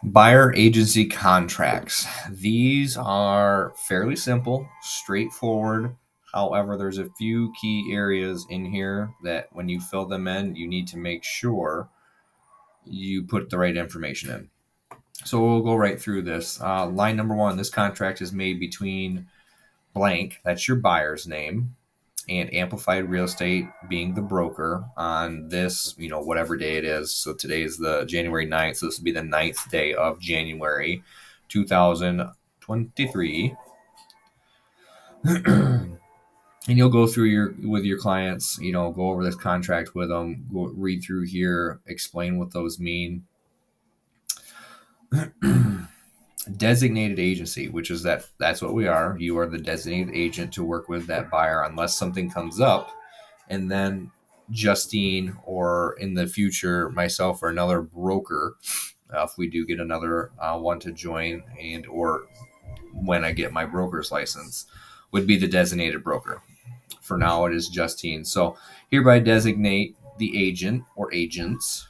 Buyer agency contracts. These are fairly simple, straightforward. However, there's a few key areas in here that when you fill them in, you need to make sure you put the right information in. So we'll go right through this. Line number one, this contract is made between blank, that's your buyer's name, and Amplified Real Estate being the broker on this, whatever day it is. So today is the January 9th. So this will be the 9th day of January 2023. And you'll go through with your clients, go over this contract with them, go read through here, explain what those mean. Designated agency, which is that's what we are. You are the designated agent to work with that buyer unless something comes up, and then Justine, or in the future myself or another broker, if we do get another one to join, and or when I get my broker's license, would be the designated broker. For now it is Justine. So hereby designate the agent or agents.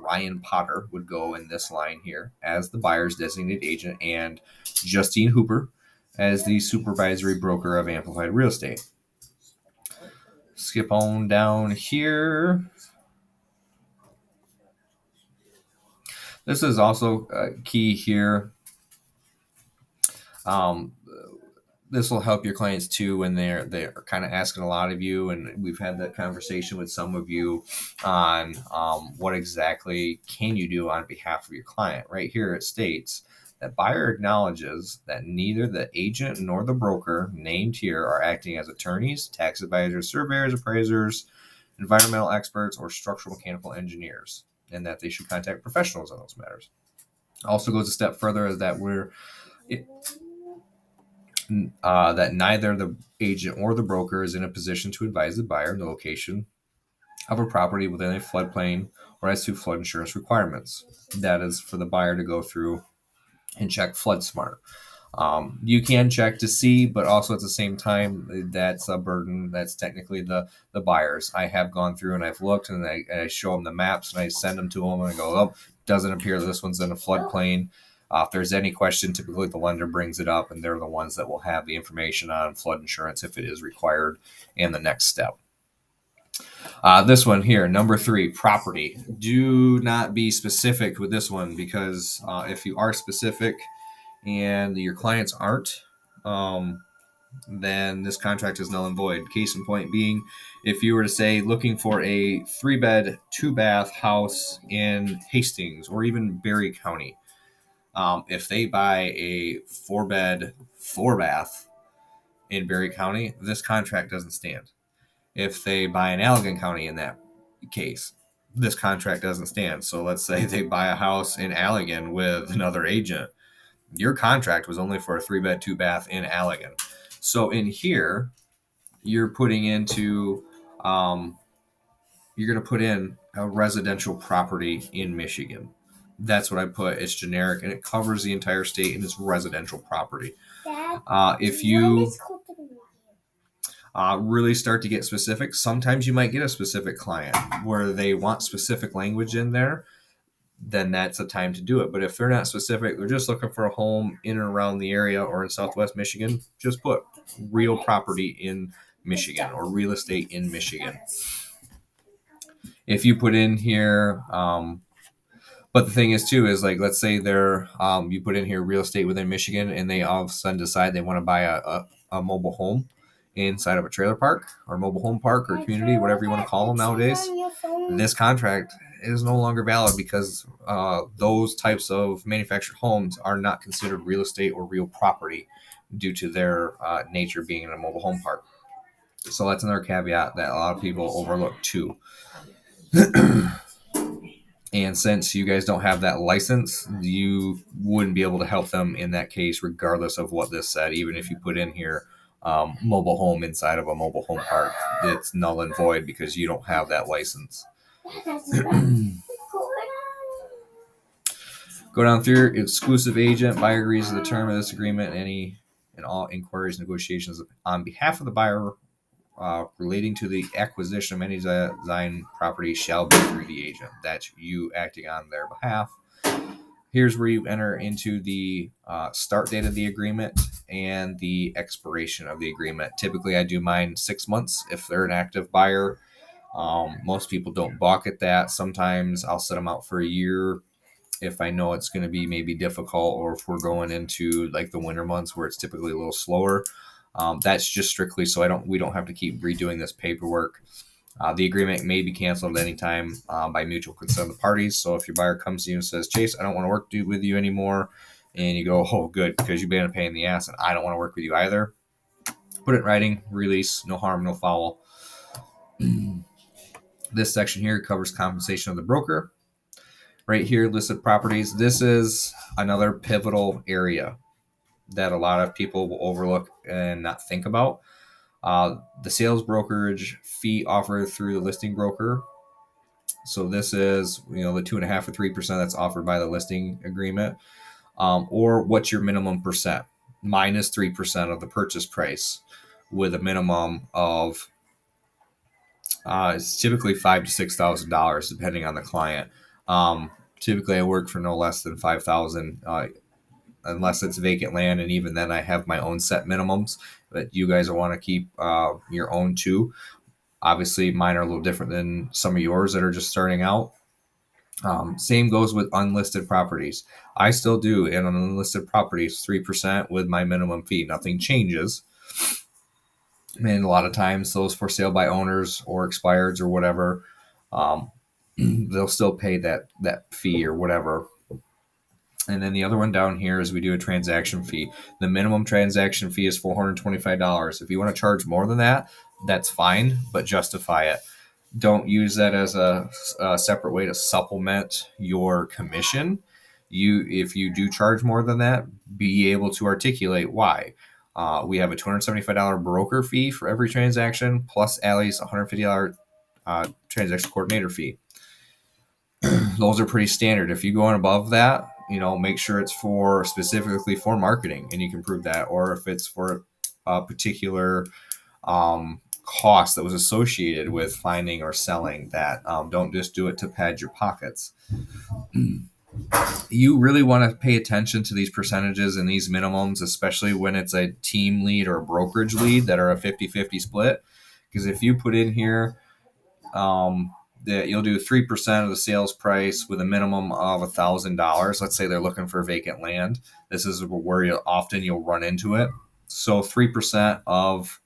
Ryan Potter would go in this line here as the buyer's designated agent, and Justine Hooper as the supervisory broker of Amplified Real Estate. Skip on down here. This is also key here. This will help your clients too when they're kind of asking a lot of you, and we've had that conversation with some of you on what exactly can you do on behalf of your client. Right here it states that buyer acknowledges that neither the agent nor the broker named here are acting as attorneys, tax advisors, surveyors, appraisers, environmental experts, or structural mechanical engineers, and that they should contact professionals on those matters. Also goes a step further is that that neither the agent or the broker is in a position to advise the buyer in the location of a property within a floodplain or as to flood insurance requirements. That is for the buyer to go through and check FloodSmart. You can check to see, but also at the same time, that's a burden. That's technically the buyers. I have gone through and I've looked, and I show them the maps and I send them to them and I go, oh, doesn't appear that this one's in a floodplain. If there's any question, typically the lender brings it up, and they're the ones that will have the information on flood insurance if it is required and the next step. This one here, number 3, property. Do not be specific with this one, because if you are specific and your clients aren't, then this contract is null and void. Case in point being, if you were to say looking for a 3-bed, 2-bath house in Hastings or even Berry County, if they buy a 4-bed, 4-bath in Berry County, this contract doesn't stand. If they buy in Allegan County in that case, this contract doesn't stand. So let's say they buy a house in Allegan with another agent. Your contract was only for a 3-bed, 2-bath in Allegan. So in here, you're putting into, you're going to put in a residential property in Michigan. That's what I put. It's generic and it covers the entire state and it's residential property. If you really start to get specific, sometimes you might get a specific client where they want specific language in there, then that's the time to do it. But if they're not specific, they're just looking for a home in and around the area or in Southwest Michigan, just put real property in Michigan or real estate in Michigan. If you put in here, but the thing is too, is like, let's say they're, you put in here real estate within Michigan and they all of a sudden decide they want to buy a mobile home inside of a trailer park or mobile home park or community, whatever you want to call them nowadays. This contract is no longer valid because those types of manufactured homes are not considered real estate or real property due to their nature being in a mobile home park. So that's another caveat that a lot of people overlook too. And since you guys don't have that license, you wouldn't be able to help them in that case, regardless of what this said. Even if you put in here mobile home inside of a mobile home park, it's null and void because you don't have that license. Go down through exclusive agent. Buyer agrees to the term of this agreement. Any and all inquiries, negotiations on behalf of the buyer relating to the acquisition of any design property shall be through the agent. That's you acting on their behalf. Here's where you enter into the start date of the agreement and the expiration of the agreement. Typically, I do mine 6 months if they're an active buyer. Most people don't balk at that. Sometimes I'll set them out for a year if I know it's going to be maybe difficult, or if we're going into like the winter months where it's typically a little slower. That's just strictly so we don't have to keep redoing this paperwork. The agreement may be canceled at any time by mutual consent of the parties. So if your buyer comes to you and says, Chase, I don't want to work with you anymore, and you go, oh, good, because you've been a pain in the ass and I don't want to work with you either, put it in writing, release, no harm, no foul. This section here covers compensation of the broker. Right here, listed properties. This is another pivotal area that a lot of people will overlook and not think about. The sales brokerage fee offered through the listing broker. So this is, the 2.5 or 3% that's offered by the listing agreement, or what's your minimum percent, minus 3% of the purchase price, with a minimum of it's typically $5,000 to $6,000 depending on the client. Typically, I work for no less than $5,000. Unless it's vacant land, and even then I have my own set minimums, but you guys will want to keep your own too. Obviously mine are a little different than some of yours that are just starting out. Same goes with unlisted properties. I still do in an unlisted properties 3% with my minimum fee. Nothing changes. And a lot of times those for sale by owners or expireds or whatever, they'll still pay that fee or whatever. And then the other one down here is we do a transaction fee. The minimum transaction fee is $425. If you want to charge more than that, that's fine, but justify it. Don't use that as a separate way to supplement your commission. If you do charge more than that, be able to articulate why. We have a $275 broker fee for every transaction, plus Allie's $150 transaction coordinator fee. Those are pretty standard. If you go on above that, make sure it's for specifically for marketing, and you can prove that. Or if it's for a particular cost that was associated with finding or selling that, don't just do it to pad your pockets. You really want to pay attention to these percentages and these minimums, especially when it's a team lead or a brokerage lead that are a 50-50 split. Because if you put in here that you'll do 3% of the sales price with a minimum of $1,000. Let's say they're looking for vacant land. This is where you'll run into it. So 3% of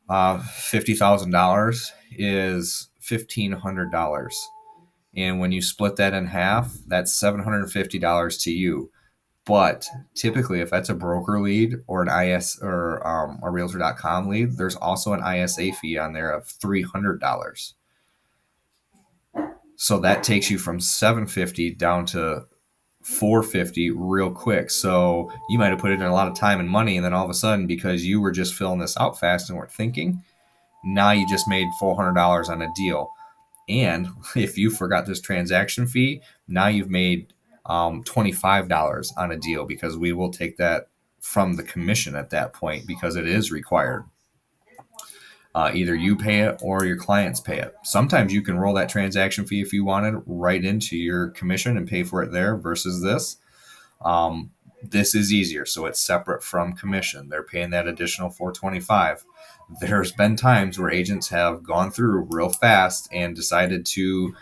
$50,000 is $1,500. And when you split that in half, that's $750 to you. But typically, if that's a broker lead or an IS or a realtor.com lead, there's also an ISA fee on there of $300. So that takes you from $750 down to $450 real quick. So you might have put in a lot of time and money, and then all of a sudden, because you were just filling this out fast and weren't thinking, now you just made $400 on a deal. And if you forgot this transaction fee, now you've made $25 on a deal, because we will take that from the commission at that point, because it is required. Either you pay it or your clients pay it. Sometimes you can roll that transaction fee if you wanted right into your commission and pay for it there versus this. This is easier, so it's separate from commission. They're paying that additional $425. There's been times where agents have gone through real fast and decided to,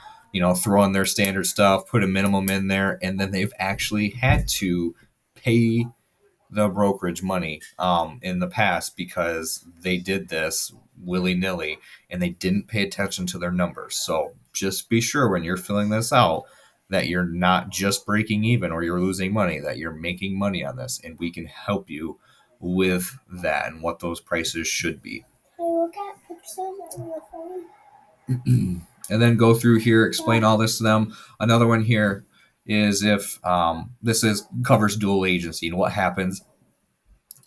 throw in their standard stuff, put a minimum in there, and then they've actually had to pay the brokerage money in the past because they did this willy-nilly and they didn't pay attention to their numbers. So just be sure when you're filling this out that you're not just breaking even or you're losing money, that you're making money on this, and we can help you with that and what those prices should be. Can I look at pictures on your phone? And then go through here, explain all this to them. Another one here is if covers dual agency and what happens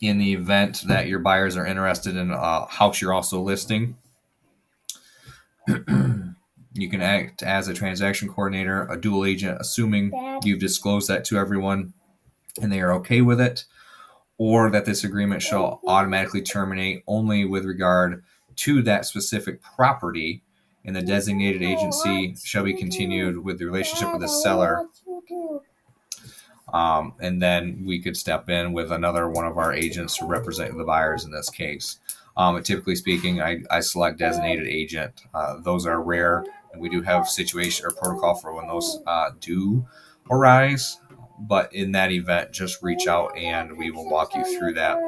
in the event that your buyers are interested in a house you're also listing. You can act as a transaction coordinator, a dual agent, assuming you've disclosed that to everyone and they are okay with it, or that this agreement shall automatically terminate only with regard to that specific property, and the designated agency shall be continued with the relationship with the seller And then we could step in with another one of our agents to represent the buyers in this case. Typically speaking, I select designated agent. Those are rare, and we do have situation or protocol for when those do arise. But in that event, just reach out and we will walk you through that.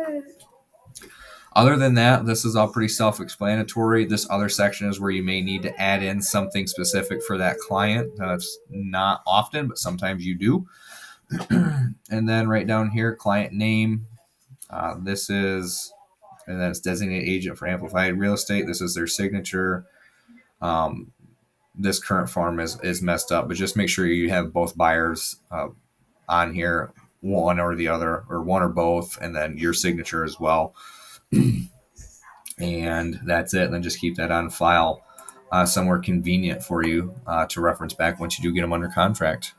Other than that, this is all pretty self explanatory. This other section is where you may need to add in something specific for that client. That's not often, but sometimes you do. And then right down here, client name. This is, and then it's designated agent for amplified real estate. This is their signature. Um, this current form is messed up, but just make sure you have both buyers on here, one or the other, or one or both, and then your signature as well. And that's it. And then just keep that on file somewhere convenient for you to reference back once you do get them under contract.